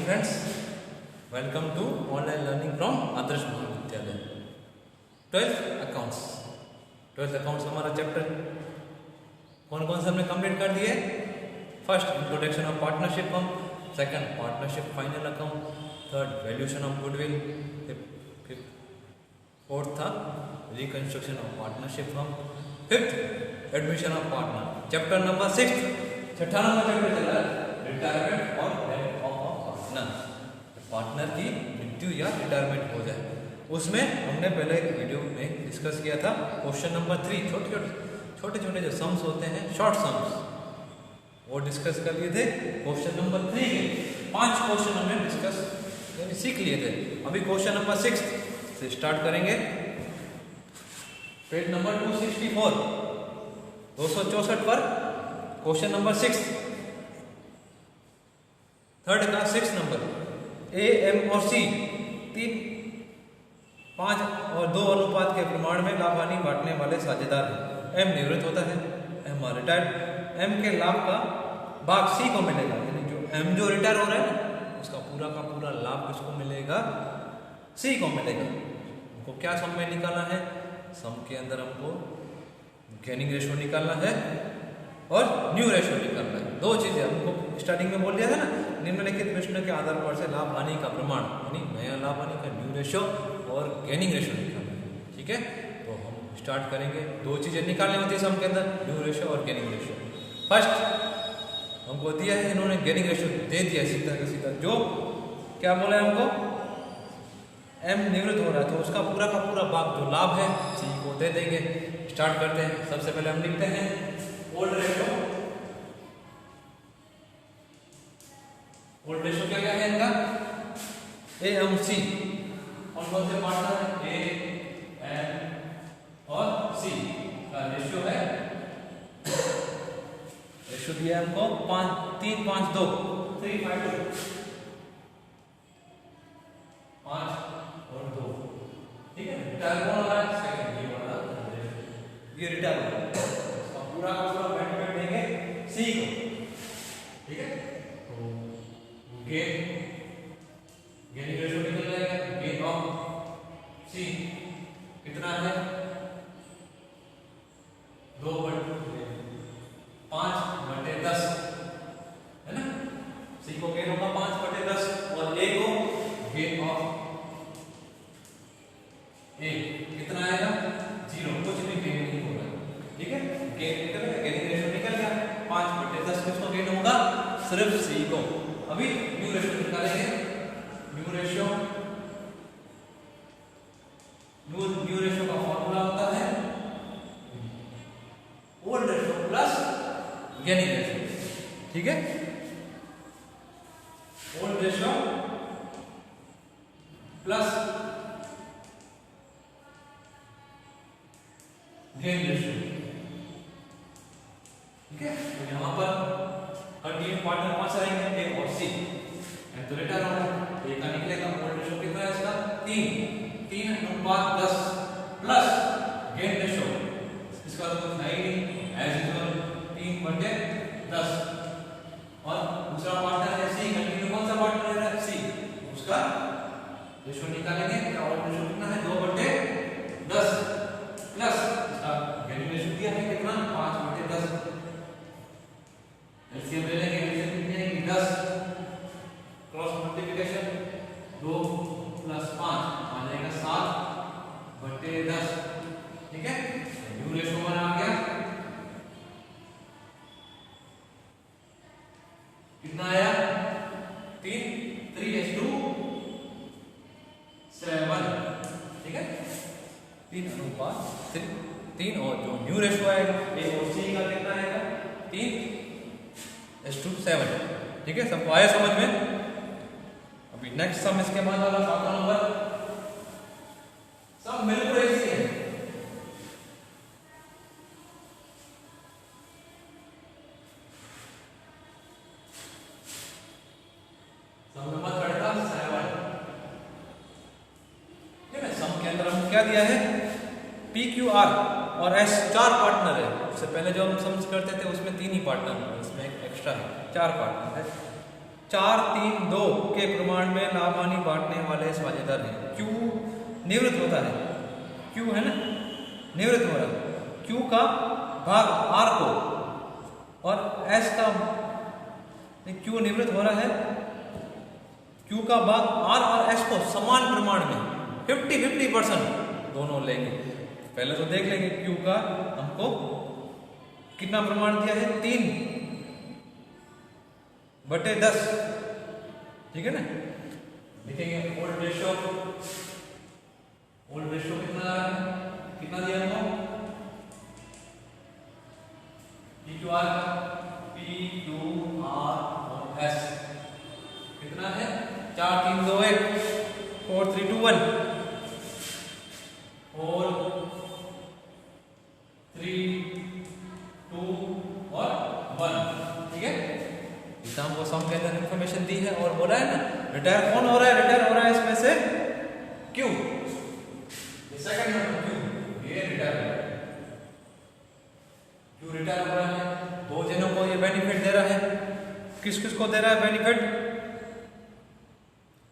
friends, welcome to online learning from आदर्श महाविद्यालय। 12th accounts, 12th accounts हमारा chapter कौन कौन से हमने कंप्लीट कर दिए। First introduction of partnership firm, second partnership final account, third valuation of goodwill, fourth था reconstruction of partnership firm, fifth admission of partner. Chapter number 6, छठा नंबर चैप्टर चल रहा है रिटायरमेंट और डेथ ऑफ पार्टनर। पार्टनर की मृत्यु या retirement हो जाए, उसमें हमने पहले एक वीडियो में डिस्कस किया था क्वेश्चन नंबर 3, छोटे छोटे जो सम्स होते हैं शॉर्ट सम्स, वो डिस्कस कर लिए थे। क्वेश्चन नंबर 3 के 5 क्वेश्चन हमने डिस्कस सीख लिए थे। अभी क्वेश्चन नंबर 6 से स्टार्ट करेंगे। पेज नंबर 264, 264 पर क्वेश्चन नंबर 6, थर्ड का 6 नंबर। ए, एम और सी 3, 5 और 2 अनुपात के प्रमाण में लाभ हानि बांटने वाले साझेदार हैं। एम निवृत्त होता है, एम रिटायर्ड। एम के लाभ का भाग सी को मिलेगा, यानी जो एम जो रिटायर हो रहा है ना, उसका पूरा का पूरा लाभ किसको मिलेगा? सी को मिलेगा। हमको क्या सम में निकालना है? सम के अंदर हमको गेनिंग रेशियो निकालना है और न्यू रेशियो निकालना है। दो चीजें हमको स्टार्टिंग में बोल दिया था ना, निम्नलिखित प्रश्न के आधार पर से लाभ हानि का प्रमाण, यानी नया लाभ हानि का न्यू रेशियो और गेनिंग रेशियो निकालना है। ठीक है, तो हम स्टार्ट करेंगे। दो चीजें निकालनी होती है सम के अंदर, न्यू रेशियो और गेनिंग रेशियो। फर्स्ट हमको दिया है, इन्होंने गेनिंग रेशियो दे दिया सीधा का सीधा। जो क्या बोला है हमको? एम निवृत्त हो रहा है तो उसका पूरा का पूरा भाग जो लाभ है सी को दे देंगे। स्टार्ट करते हैं। सबसे पहले हम लिखते हैं ओल्ड रेशियो। ओल्ड रेशियो क्या क्या है इनका? A M C. कौन कौन से पार्टनर है? ए एम और सी का रेशियो है, रेशियो दिया है हमको 3, 5, 2, 3, 5, 2, 5 और 2। ठीक है, रिटायर कौन हो रहा है? सेकंड ये वाला, ये रिटायर हो रहा है, इसका पूरा का पूरा बेनिफिट देंगे सी को। ठीक है, तो गेनिंग रेशियो निकल जाएगा। गेन ऑफ सी कितना है? 5/10 है ना। सी को गेन होगा 5/10 और ए को गेन ऑफ ए कितना आएगा? 0, कुछ भी गेन नहीं होगा। ठीक है, गेन निकल गया, गेनिंग रेशियो निकल गया। 5/10 किसको गेन होगा? सिर्फ सी को। अभी न्यू रेशियो निकालेंगे। न्यू रेशियो का फॉर्मूला होता है old ratio plus gaining ratio. ठीक है, old ratio plus gain ratio. ठीक है, तो यहां पर कंटिन्यू पार्टनर कौन सा रहेंगे? ए और सी। एंड तो रिटायर होगा, ए का निकलेगा। ओल्ड रेशियो कितना है इसका? 3:10 प्लस गेन रेशियो, इसका तो कुछ है ही नहीं, एज यूजुअल 3/10। और दूसरा पार्टनर है सी, कंटिन्यू कौन सा पार्टनर है? सी, उसका रेशियो निकालेंगे। क्या ओल्ड रेशियो कितना है? 2/10 प्लस इसका गेनिंग रेशियो दिया है कितना? 5/10। एलसीएम ले लेंगे। एलसीएम कितनी है? 10। क्रॉस मल्टीप्लिकेशन 2 + 5 आ जाएगा 7/10। ठीक है, न्यू रेशियो हमारा आ गया। कितना आया? 3:7। ठीक है, 3:3 और जो न्यू रेशियो आएगा ए और सी का कितना आएगा? 3:7। ठीक है, सबको आया समझ में? अभी नेक्स्ट सम इसके बाद वाला 7 नंबर। सब बिल्कुल ऐसे है। सम नंबर 37। ठीक है, सम के अंदर हम क्या दिया है? पी क्यू आर और एस 4 पार्टनर है। उससे पहले जो हम सम्स करते थे उसमें 3 ही पार्टनर है, इसमें एक एक्स्ट्रा है, 4 पार्टनर है। 4, 3, 2 के प्रमाण में लाभ हानि बांटने वाले साझेदार हैं। Q निवृत्त होता है, Q है ना, निवृत्त हो रहा है, Q का भाग R को और S का, Q निवृत्त हो रहा है, Q का भाग R और S को समान प्रमाण में 50-50% दोनों लेंगे। पहले तो देख लेंगे Q का हमको कितना प्रमाण दिया है, 3/10, ठीक है ना। लिखेंगे ओल्ड रेशियो कितना आ रहा है, कितना दिया हमको, PQR और S कितना है, 4, 3, 2, 1, 4, 3, 2, 1, 4, 3, 2 और 1, ठीक है। एग्जाम को सम के अंदर इंफॉर्मेशन दी है और बोला है ना, रिटायर कौन हो रहा है, रिटायर हो रहा है इसमें से Q, सेकंड नंबर Q, ये रिटायर हो रहा है, Q रिटायर हो रहा है, दो जनों को ये बेनिफिट दे रहा है। किस किस को दे रहा है बेनिफिट,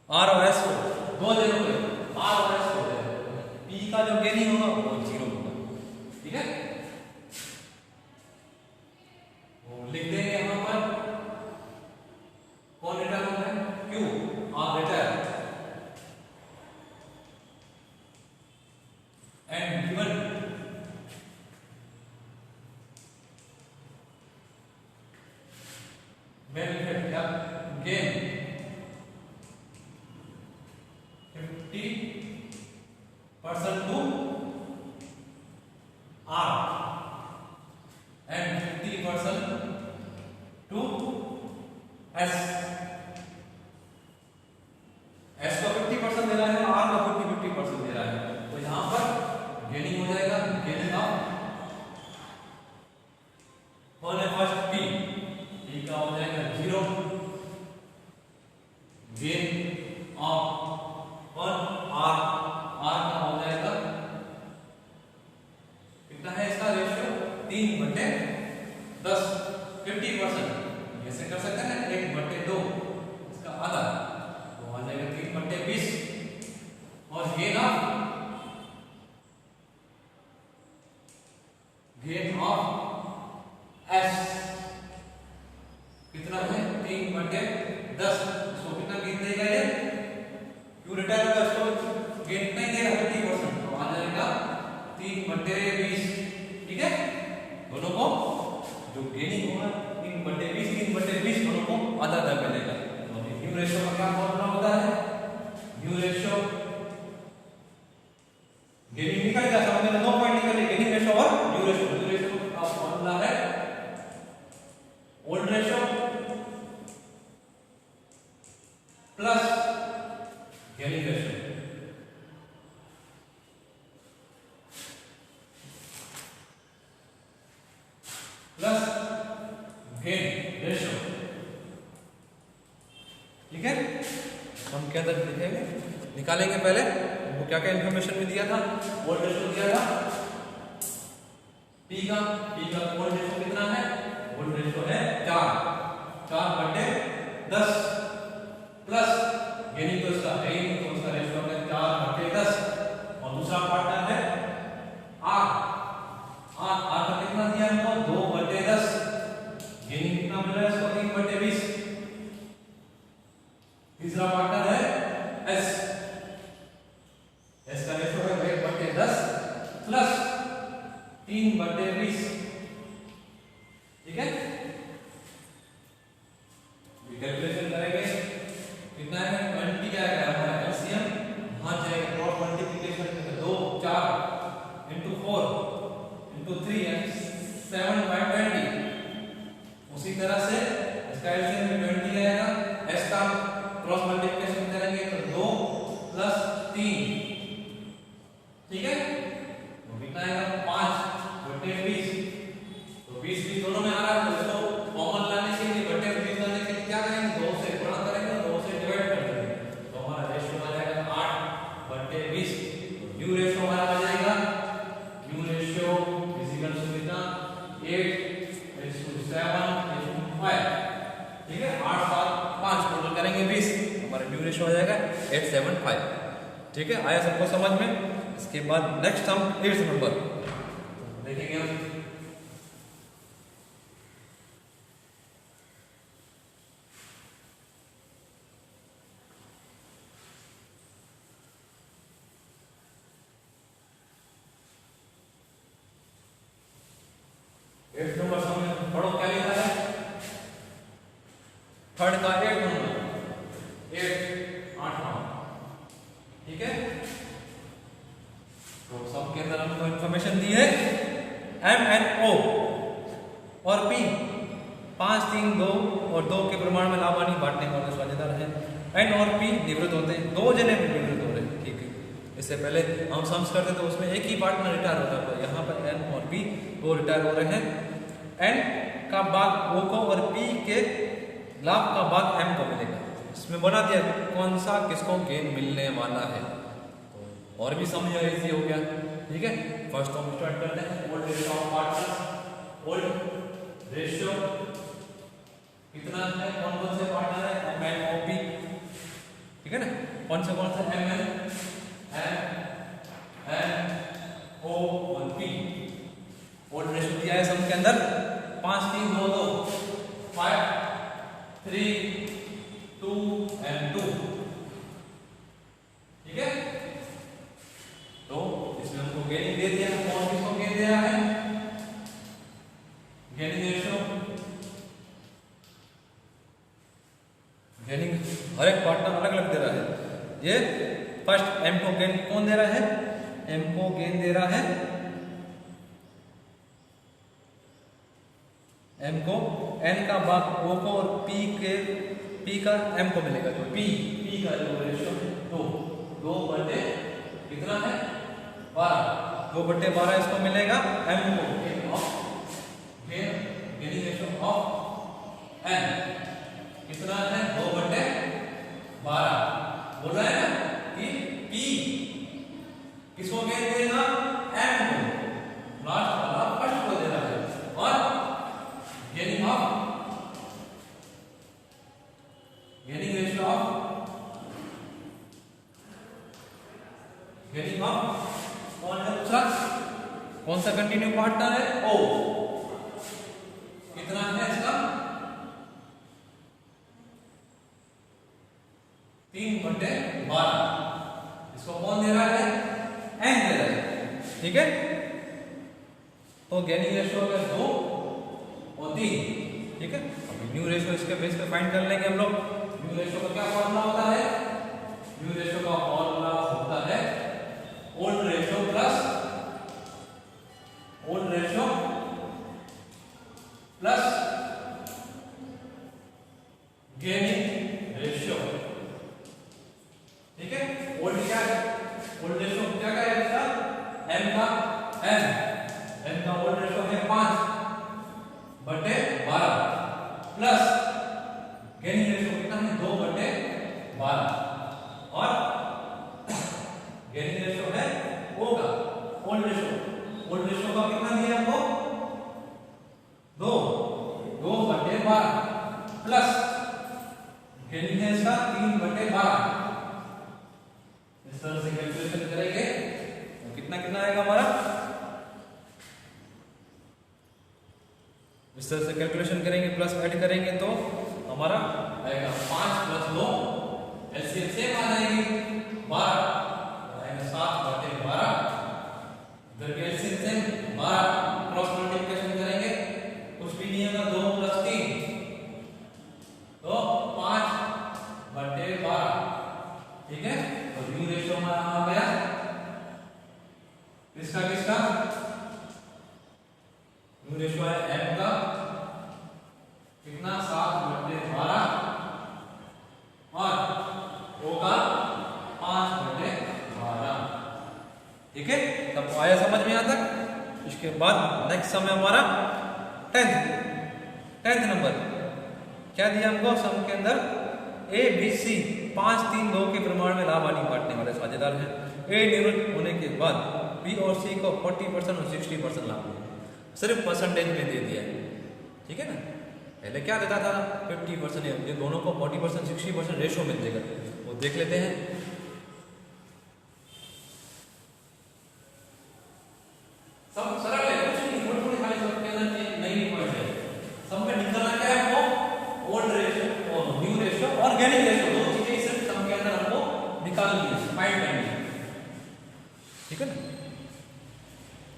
R और S को, दो जनों को R और S को दे रहा है। P का जो गेनिंग होगा वो 0 होगा, ठीक है। वो लिख देंगे यहां पर, कौन रिटायर हो रहा है, Q, R retire, and given benefit या gain 50% to R and 50% to S. S को 50% दे रहा है, R को 50% दे रहा है, तो यहां पर गेनिंग हो जाएगा, गेनिंग ऑफ कौन है, फर्स्ट P का हो जाएगा 0, गेन ऑफ और R का हो जाएगा कितना है, इसका रेशियो 3/10, 50%, ऐसे कर सकते हैं ना, 1/2 इसका आधा, तो आ जाएगा 3/20, और गेन ऑफ S कितना है, 3/10, इसको कितना गेन देगा, ये Q रिटायर होगा, इसको गेन नहीं देगा 50%, तो आ जाएगा 3/20, ठीक है। दोनों को जो गेनिंग होगा 3/20 दोनों को आधा आधा मिलेगा। तो न्यू रेशियो का क्या फॉर्मूला होता है, न्यू रेशियो गेनिंग निकल गया, समझ में, 9 पॉइंट निकले, गेनिंग रेशियो और न्यू रेशियो का फॉर्मूला है old ratio plus gaining ratio, plus gain ratio, ठीक है। हम क्या अंदर लिखेंगे, निकालेंगे पहले वो क्या क्या इंफॉर्मेशन में दिया था, ओल्ड रेशियो दिया था P का ओल्ड रेशियो कितना है, ओल्ड रेशियो है 4/10, प्लस गेनिंग तो इसका है ही, तो उसका रेशियो है 4/10, और दूसरा पार्टनर है R का कितना दिया हमको, 2/10, गेनिंग कितना मिल रहा है इसको, 3/20, तीसरा पार्टनर है S का रेशियो है 1/10 प्लस 3/20, ठीक है। कैलकुलेशन करेंगे कितना है, 20 आएगा हमारा एलसीएम, वहां जाएगा cross multiplication, 2 4 into 4 into 3 and 7/20, उसी तरह से इसका एलसीएम में 20 आएगा, एस का क्रॉस मल्टीप्लिकेशन करेंगे तो 2 + 3, ठीक है, तो कितना आएगा 5/20, तो 20 दोनों में आ रहा है, तो इसको कॉमन लाने के लिए 20 लाने के लिए क्या करेंगे, 2 से गुणा करेंगे, 2 से डिवाइड कर देंगे, तो हमारा रेशियो आ जाएगा 8/20, तो न्यू रेशियो हमारा आ जाएगा, न्यू रेशियो इक्वल टू कितना, 8:7:5, ठीक है, 8 7 5 रेशियो आ जाएगा 875। ठीक है, आया सबको समझ में। इसके बाद नेक्स्ट हम 8th नंबर देखेंगे हम। एट नंबर समझ पढ़ो क्या लिखा है। थर्ड का 8 नंबर, 8 8वां। ठीक है, तो सब के अंदर हमको इंफॉर्मेशन दी है। एम एन ओ और पी 5 3 2 और 2 के प्रमाण में लाभ हानि बांटने वाले साझेदार हैं। एन और पी निवृत्त होते हैं, 2 जने भी निवृत्त हो रहे हैं। ठीक है, इससे पहले हम सम्स करते तो उसमें एक ही पार्टनर रिटायर होता था, यहाँ पर एन और पी वो रिटायर हो रहे हैं। एन का भाग ओ को और पी के लाभ का भाग एम को मिलेगा। इसमें बना दिया कौन सा किसको गेन मिलने वाला है, तो और भी समझ इजी हो गया। ठीक है, फर्स्ट हम स्टार्ट करते हैं। Old ratio of partners, old ratio कितना है, कौन कौन से पार्टनर है, एम एन ओ पी। ठीक है ना, कौन से एम एन एन ओ और पी। ओल्ड रेशियो दिया है सम के अंदर 5 3 2 2 5 3 2 and 2। ठीक है, तो इसमें हमको गेनिंग दे दिया। कौन किसको गेन दे रहा है, गेनिंग रेशियो, गेनिंग हर एक पार्टनर अलग अलग दे रहा है। ये फर्स्ट एम को गेन कौन दे रहा है, एम को गेन दे रहा है एम को, एन का भाग ओ को और पी का एम को मिलेगा। तो पी का जो रेशियो है 2 बटे कितना है 12, 2/12 इसको मिलेगा। एम को गेनिंग रेशियो ऑफ एन कितना है 2/12। बोल रहा है ना कि पी किसको गेन देगा, एम को, लास्ट वाला फर्स्ट को दे रहा है। और गेनिंग रेशियो ऑफ कौन है दूसरा, कौन सा कंटिन्यू पार्टनर है, ओ। कितना है इसका 3/12। इसको कौन दे रहा है, एन दे रहा है। ठीक है, तो गेनिंग रेशियो है 2 और 3। ठीक है, अभी न्यू रेशियो इसके बेस पे फाइंड कर लेंगे हम लोग। न्यू रेशियो का क्या फॉर्मूला होता है, न्यू रेशियो का फॉर्मूला होता है old ratio plus gaining ratio. ठीक है, ओल्ड क्या है, ओल्ड रेशियो क्या करेगा, एम का ओल्ड रेशियो है 5/12 प्लस गेनिंग रेशियो कितना है 2/12 और गेनिंग रेशियो है ओ का ओल्ड रेशियो का कितना दिया हमको 2/12 प्लस गेनिंग है इसका 3/12। इस तरह से कैलकुलेशन करेंगे तो कितना आएगा हमारा, इस तरह से कैलकुलेशन करेंगे प्लस ऐड करेंगे तो हमारा आएगा 5 + 2 एलसीएम सेम आ जाएगी 12 आएगा 7/12। इधर के एलसीएम सेम 12 क्रॉस मल्टीप्लिकेशन करेंगे कुछ भी नहीं होगा 2 + 3 तो 5/12। ठीक है, तो न्यू रेशियो हमारा आ गया किसका न्यू रेशियो है एम का कितना 7/12 और ओ का 5/12। ठीक है, तब आया समझ में यहाँ तक। इसके बाद नेक्स्ट सम है हमारा 10th नंबर। क्या दिया हमको सम के अंदर, ए बी सी 5 3 2 के प्रमाण में लाभ हानि बांटने वाले साझेदार हैं। ए निवृत्त होने के बाद बी और सी को 40% और 60% लाभ मिलेगा। सिर्फ परसेंटेज में दे दिया है। ठीक है ना, पहले क्या देता था 50%, ये दोनों को 40% 60% रेशो मिल जाएगा, वो देख लेते हैं। सब सरल है, कुछ नहीं, थोड़ी खाली सब के अंदर नई पॉइंट है। सब में निकालना क्या है हमको? ओल्ड रेशियो और न्यू रेशियो और गेनिंग रेशियो, दो चीजें सिर्फ सम के अंदर हमको निकालनी है, फाइंड करनी है, ठीक है ना।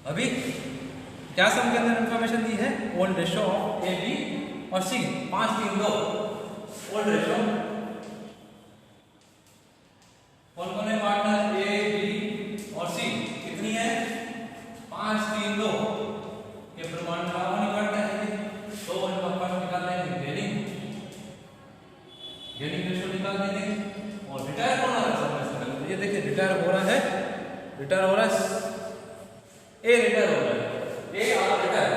अभी क्या सम के अंदर इंफॉर्मेशन दी है? Old ratio of A B और सी, 5 3 2 ओल्ड रेशियो। कौन कौन है पार्टनर? ए बी और सी। कितनी है? 5 3 2 ये प्रमाण बराबर निकालना है। तो इनका फर्स्ट निकाल लेंगे गेनिंग रेशियो निकाल देंगे। और रिटायर कौन आ रहा है? ये देखिए रिटायर हो रहा है, रिटायर हो रहा है, ए रिटायर हो रहा है, ए और रिटायर।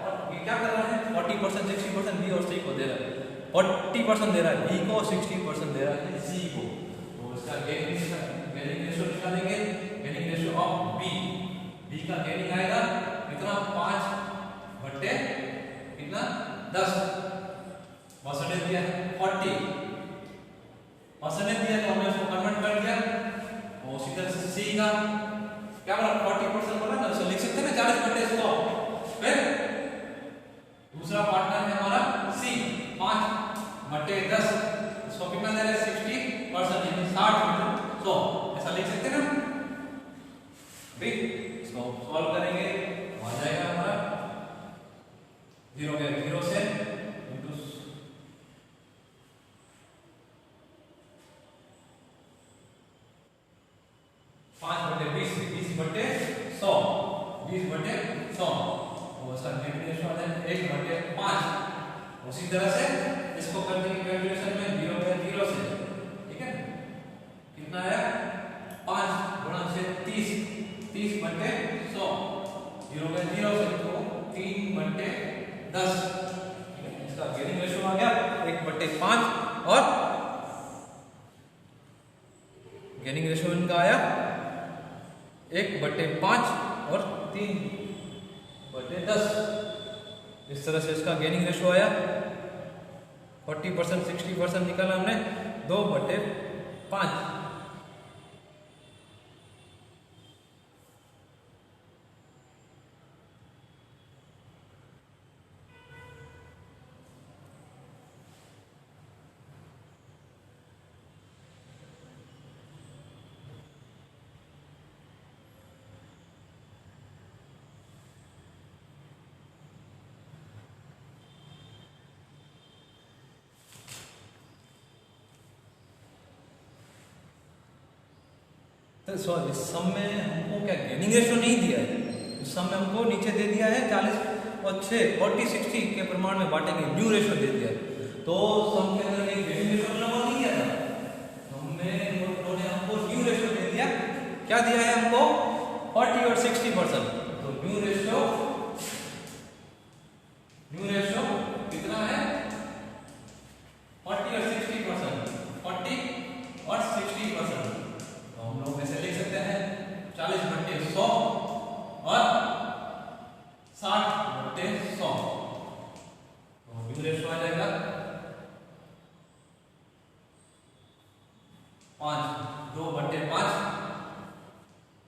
और ये क्या कर रहा है? 40% 60% बी और सी को दे रहा है, 40% दे रहा है बी को, 60% दे रहा है सी को। तो इसका गेनिंग रेशियो निकालेंगे। Gaining ratio of B, B का गेनिंग आएगा कितना? 5 बटे कितना? 10। परसेंटेज दिया है 40, परसेंटेज दिया तो हमने उसको कन्वर्ट कर दिया। और उसी तरह से सी का क्या बोला? 40% बोला ना, तो लिख सकते हैं ना 40 बटे 100। फिर दूसरा पार्टनर है हमारा सी, 5 बटे 10, इसको कितना दे रहा है? 60%, यानी 60 बटे 100, ऐसा लिख सकते हैं ना। भी इसको सॉल्व करेंगे, आ जाएगा हमारा 0 के 0 से इंटू 5 बटे 20, 20 बटे 100, 20 बटे 100। और इसका गेनिंग रेशियो आ जाएगा 1 बटे 5। उसी तरह से इसको कर देंगे कैलकुलेशन में 0 के 0 से, ठीक है। कितना आया? 5 गुणा से 30, 30 बटे 100, 0 के 0 से तो 3 बटे 10। इसका गेनिंग रेशियो आ गया 1 बटे 5 और गेनिंग रेशियो इनका आया 1 बटे 5 और 3 बटे 10। इस तरह से इसका गेनिंग रेशियो आया। 40% 60% निकाला हमने, 2 बटे 5। सॉरी, इस सम में हमको क्या गेनिंग रेशियो नहीं दिया है, इस सम में हमको नीचे दे दिया है 40 और 6 40 60 के प्रमाण में बांटेंगे, न्यू रेशियो दे दिया है। तो सम के अंदर एक गेनिंग रेशियो नंबर नहीं दिया था, हमने उन्होंने हमको न्यू रेशियो दे दिया। क्या दिया है हमको? 40 और 60%। तो न्यू रेशियो कितना है? 40 और 60%, 40 और 60%। हम लोग ऐसे लिख सकते हैं 40 बटे 100 और 60 बटे 100। तो न्यू रेशियो आ जाएगा 5, 2 बटे 5।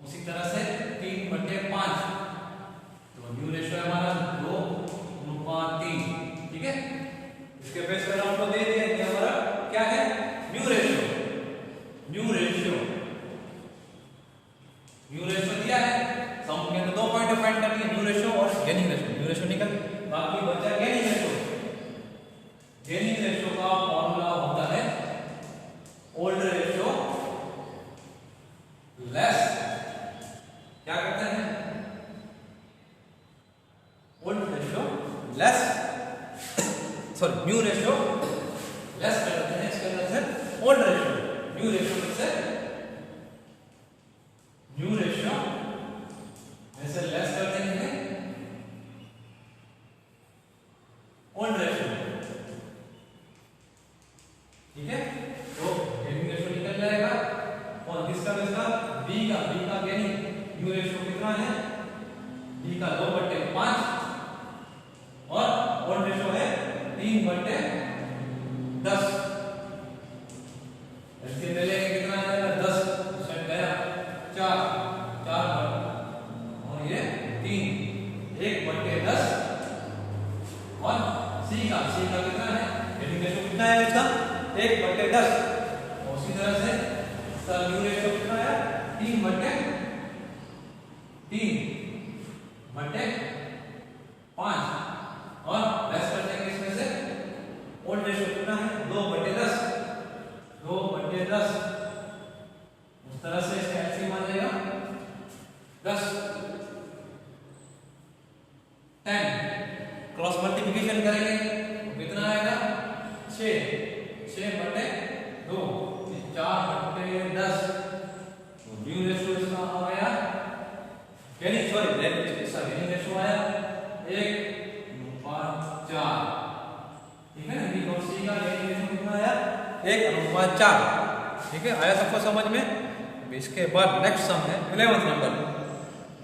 उसी तरह से 3 बटे 5। तो न्यू रेशियो है हमारा 2:3, ठीक है। इसके बेस पर हमको दे दिया कि हमारा क्या है? न्यू रेशियो दिया है। सम के अंदर 2 पॉइंट फाइंड करनी है, न्यू रेशियो और गेनिंग रेशियो। न्यू रेशियो निकल, बाकी बचा गेनिंग रेशियो। गेनिंग रेशियो का फॉर्मूला होता है ओल्ड रेशियो लेस, क्या कहते हैं? Old ratio less, sorry new ratio less कर देते हैं, इसके अंदर से ओल्ड रेशियो, न्यू रेशियो से न्यू रेशियो ऐसे लेस कर देंगे ओल्ड रेशियो, ठीक है। तो गेनिंग रेशियो निकल जाएगा। और किसका बी का गेनिंग न्यू रेशियो कितना है? बी का 2 बटे 5 और ओल्ड रेशियो है 3 बटे 10। इसके पहले सी का कितना है, गेनिंग रेशियो कितना है इसका 1/10। और उसी तरह से इसका न्यू रेशियो कितना है 3/5। और लेस कर देंगे इसमें से ओल्ड रेशियो कितना है 2/10। उस तरह से इसका एलसीएम आ जाएगा 10 10। क्रॉस मल्टीप्लिकेशन करेंगे तो कितना आएगा 6 6/2 4/10। तो न्यू रेशियो इसका आ गया गेनिंग रेशियो आया 1:4। ठीक है ना, बी और सी का गेनिंग रेशियो कितना आया 1:4। ठीक है, आया सबको समझ में। इसके बाद नेक्स्ट सम है 11th नंबर।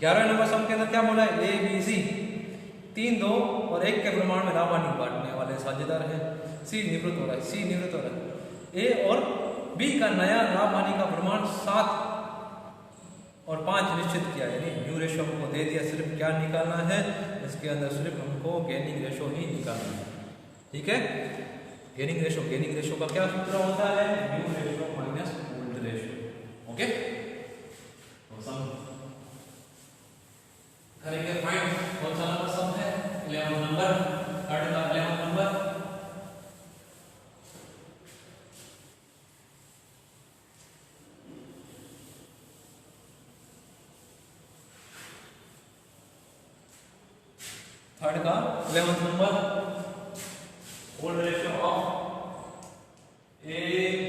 11वें नंबर सम के अंदर क्या बोला है, ए बी सी 3, 2 और 1 के प्रमाण में लाभ हानि बांटने वाले साझेदार हैं। सी निवृत्त हो रहा है, ए और बी का नया लाभ हानि का प्रमाण 7 और 5 निश्चित किया, यानी न्यू रेशियो हमको दे दिया, सिर्फ क्या निकालना है इसके अंदर, सिर्फ हमको गेनिंग रेशियो ही निकालना है। ठीक है, गेनिंग रेशियो का क्या सूत्र होता है, new ratio minus old ratio. Okay, तो सम करेंगे फाइंड। कौन सा नंबर सम है 11 नंबर, थर्ड का 11 नंबर। थर्ड का 11th number, old ratio of A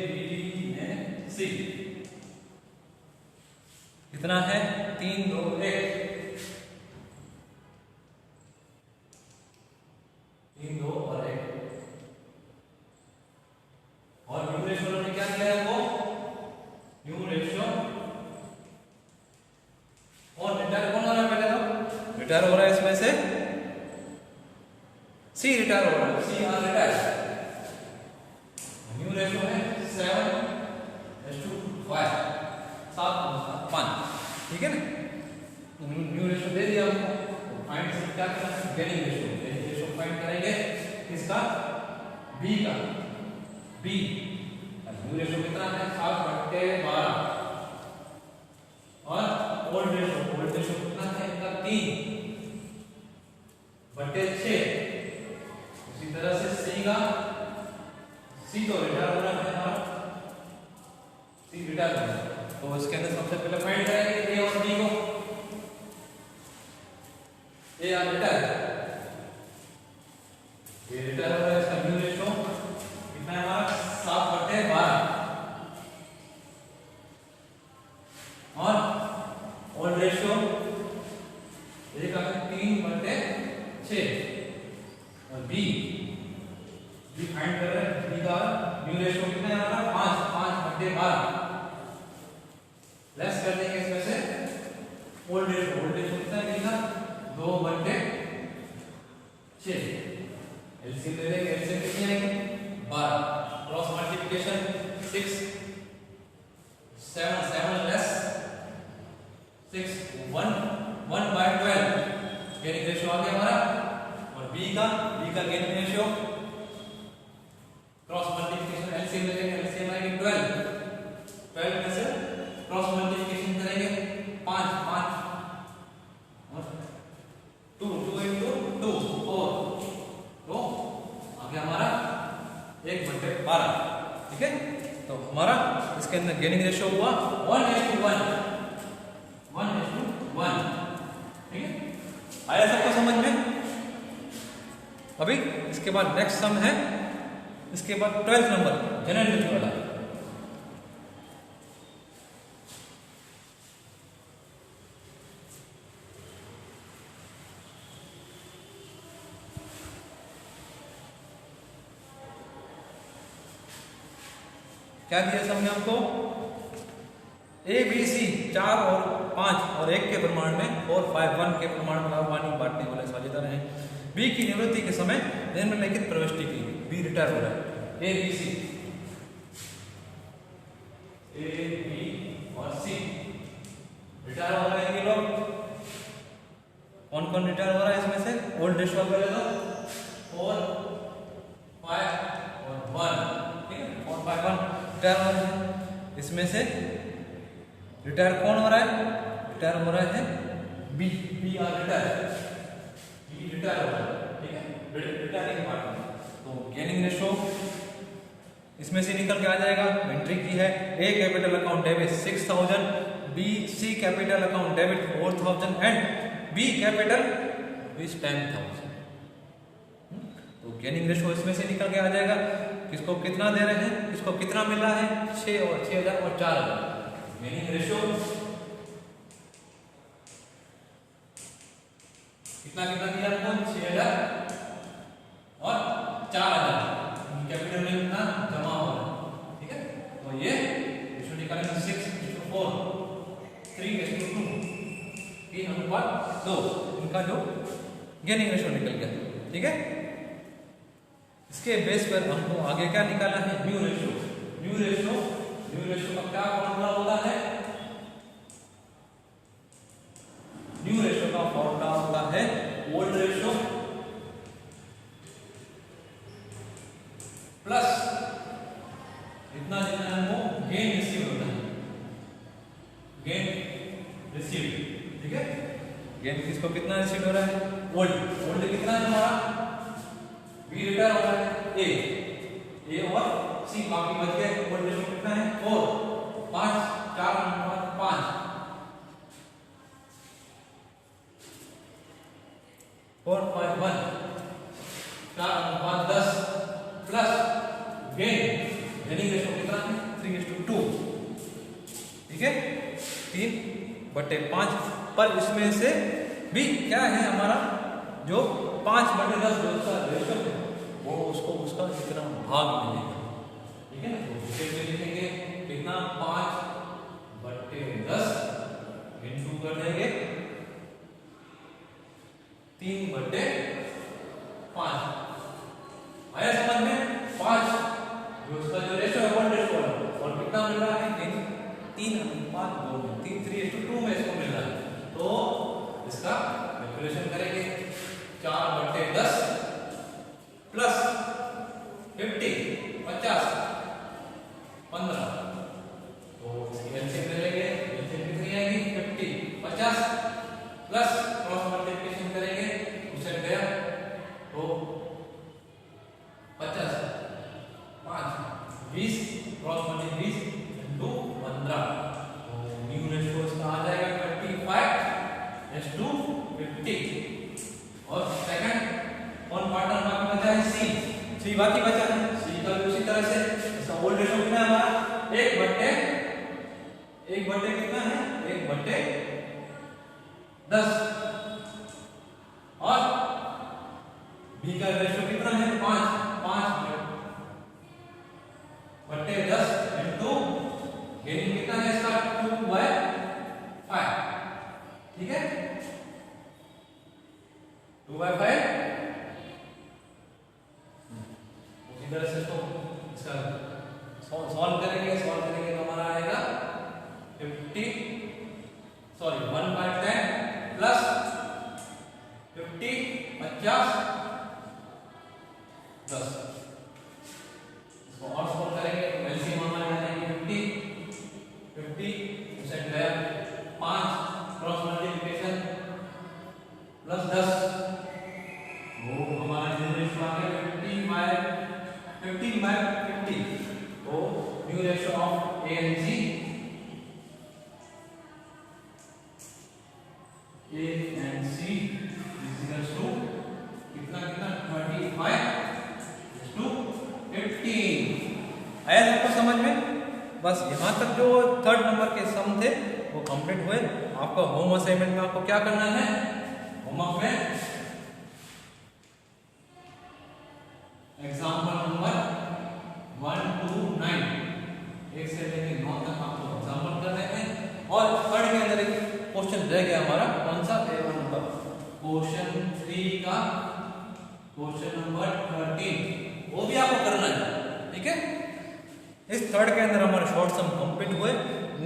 B and C कितना है 3, 2, 1। 3, 2 और 1। और न्यू रेशियो ने क्या किया है वो, न्यू रेशियो और रिटायर कौन हो रहा है, पहले तो रिटायर हो रहा है इसमें से सी रिटायर हो रहा है, C are retire. New ratio है 7:5, 7:5। ठीक है ना, न्यू रेशियो दे दिया हमको, तो फाइंड क्या करना है, गेनिंग रेशियो फाइंड करेंगे इसका बी का। बी न्यू रेशियो कितना है 7/12। और ओल्ड रेशियो कितना है इसका 3/6। इसी तरह से सी का, सी तो रिटायर हो रहा है, सी रिटायर हो रहा है, तो इसके अंदर सबसे पहले फाइंड करेंगे ए और बी को। ए आर रिटायर, ये रिटायर हो रहा है, इसका न्यू रेशियो कितना है हमारा 7/12। और ओल्ड रेशियो ए का 3/6। और बी फाइंड कर रहे हैं, बी का न्यू रेशियो कितना है हमारा 5/12। लेस कर देंगे इसमें से ओल्ड रेशियो कितना है बी का 2/6। एलसीएम ले लेंगे, एलसीएम कितनी आएगी 12। Cross multiplication 6 7 less 6 1/12 gaining ratio आ गया हमारा। और बी का gaining ratio cross multiplication LCM ले लेंगे, एलसीएम आएगी 12 में से क्रॉस मल्टीप्लिकेशन करेंगे 5 और 2 into 2 4, तो आ गया हमारा 1/12। ठीक है, तो हमारा इसके अंदर गेनिंग रेशियो हुआ 1:1। ठीक है, आया सबको समझ में। अभी इसके बाद नेक्स्ट सम है, इसके बाद 12th नंबर जनरल वाला। क्या दिया सम में हमको, ए बी सी 4 और 5 और 1 के प्रमाण में 4, 5, 1 के प्रमाण में लाभ हानि बांटने वाले साझेदार हैं। बी की निवृत्ति के समय निम्नलिखित प्रविष्टि की, बी रिटायर हो रहा है, A B C, A B और सी रिटायर हो रहे हैं ये लोग। कौन कौन रिटायर हो रहा है इसमें से, ओल्ड रेशियो पहले तो 4 5 और 1, ठीक है, 4 5 1 रिटायर हो रहा है। इसमें से रिटायर कौन हो रहा है? रिटायर हो रहा है B, B are retire, B retire हो रहा है, ठीक है, रिटायरिंग पार्ट। तो गेनिंग रेशो इसमें से निकल के आ जाएगा, एंट्री की है A capital account debit 6000, B C capital account debit 4000 and B capital is 10,000। तो गेनिंग रेशो इसमें से निकल के आ जाएगा, किसको कितना दे रहे हैं, किसको कितना मिल रहा है, 6 और 6000 और 4000। गेनिंग रेशो कितना कितना दिया आपको, 6000 और 4000, कैपिटल में कितना जमा हो रहा है, ठीक है। तो ये रेशो निकालेंगे 6:4, 3:2, 3:2, इनका जो गेनिंग रेशो निकल गया, ठीक है। इसके बेस पर हमको आगे क्या निकालना है, न्यू रेशो। न्यू रेशो का क्या फॉर्मूला होता है, न्यू रेशो का फॉर्मूला होता है ओल्ड रेशो प्लस इतना जितना हमको गेन रिसीव होता है, गेन रिसीव, ठीक है। गेन किसको कितना रिसीव हो रहा है, ओल्ड कितना है हमारा, बी रिटायर हो रहा है ए और सी, बाकी बच गए। ओल्ड रेशो कितना है 4 5 4 5 4 5 1 4 10 प्लस गेनिंग रेशो कितना है 3:2, ठीक है, 3/5। पर इसमें से भी क्या है हमारा, जो 5/10 जो उसका रेशो है वो उसको उसका कितना भाग मिलेगा, ठीक है ना। तो इसे लिखेंगे कितना, 5/10 इंटू कर देंगे 3/5। आया समझ में, 5 जो उसका जो रेशो है 1:1 और कितना मिल रहा है 3:2, 3:2 में इसको मिल रहा है। तो इसका कैलकुलेशन करेंगे, 4/10 प्लस 50 50 15, तो इसकी एलसीएम ले लेंगे, एलसीएम कितनी आएगी 50 50 प्लस क्रॉस मल्टीप्लिकेशन करेंगे, उसे गया तो 50 5 20 क्रॉस मल्टीप्लिकेशन 15, तो न्यू रेशो इसका आ जाएगा 25:50। और सेकंड कौन पार्टनर बाकी बचा है, सी बाकी बचा है, सी का भी उसी तरह से इसका ओल्ड रेशो कितना है हमारा 1/1 कितना है 1/10 और बी का रेशो कितना है 5/10 इंटू गेनिंग कितना है इसका 2/5, ठीक है, 2/5। उसी तरह से इसको इसका सॉल्व करेंगे तो हमारा आएगा 1/10 प्लस 50 50 10, इसको और सॉल्व करेंगे तो एलसीएम हमारे आ जाएगी 50 उसे गया 5 क्रॉस मल्टीप्लिकेशन प्लस 10, वो हमारा रेशो आ गया 15/50। तो new ratio of A and C, is to कितना 25:15। आया सबको समझ में? बस यहाँ तक जो थर्ड नंबर के सम थे वो कंप्लीट हुए। आपका होम असाइनमेंट में आपको क्या करना है, होमवर्क में एग्जाम्पल नंबर 1 to 9 1 से लेकर 9 तक आपको एग्जाम्पल करने हैं। और थर्ड के अंदर एक क्वेश्चन रह गया हमारा, कौन सा, नंबर क्वेश्चन 3 का क्वेश्चन नंबर 13, वो भी आपको करना है, ठीक है। इस थर्ड के अंदर हमारे शॉर्ट सम कंप्लीट हुए।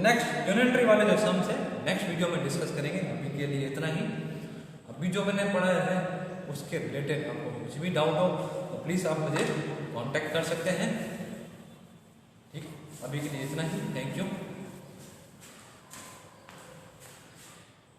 नेक्स्ट यूनिटरी वाले जो सम्स है नेक्स्ट वीडियो में डिस्कस करेंगे। अभी के लिए इतना ही। अभी जो मैंने पढ़ाया है उसके रिलेटेड आपको कुछ भी डाउट हो तो प्लीज़ आप मुझे कांटेक्ट कर सकते हैं। ठीक, अभी के लिए इतना ही। Thank you.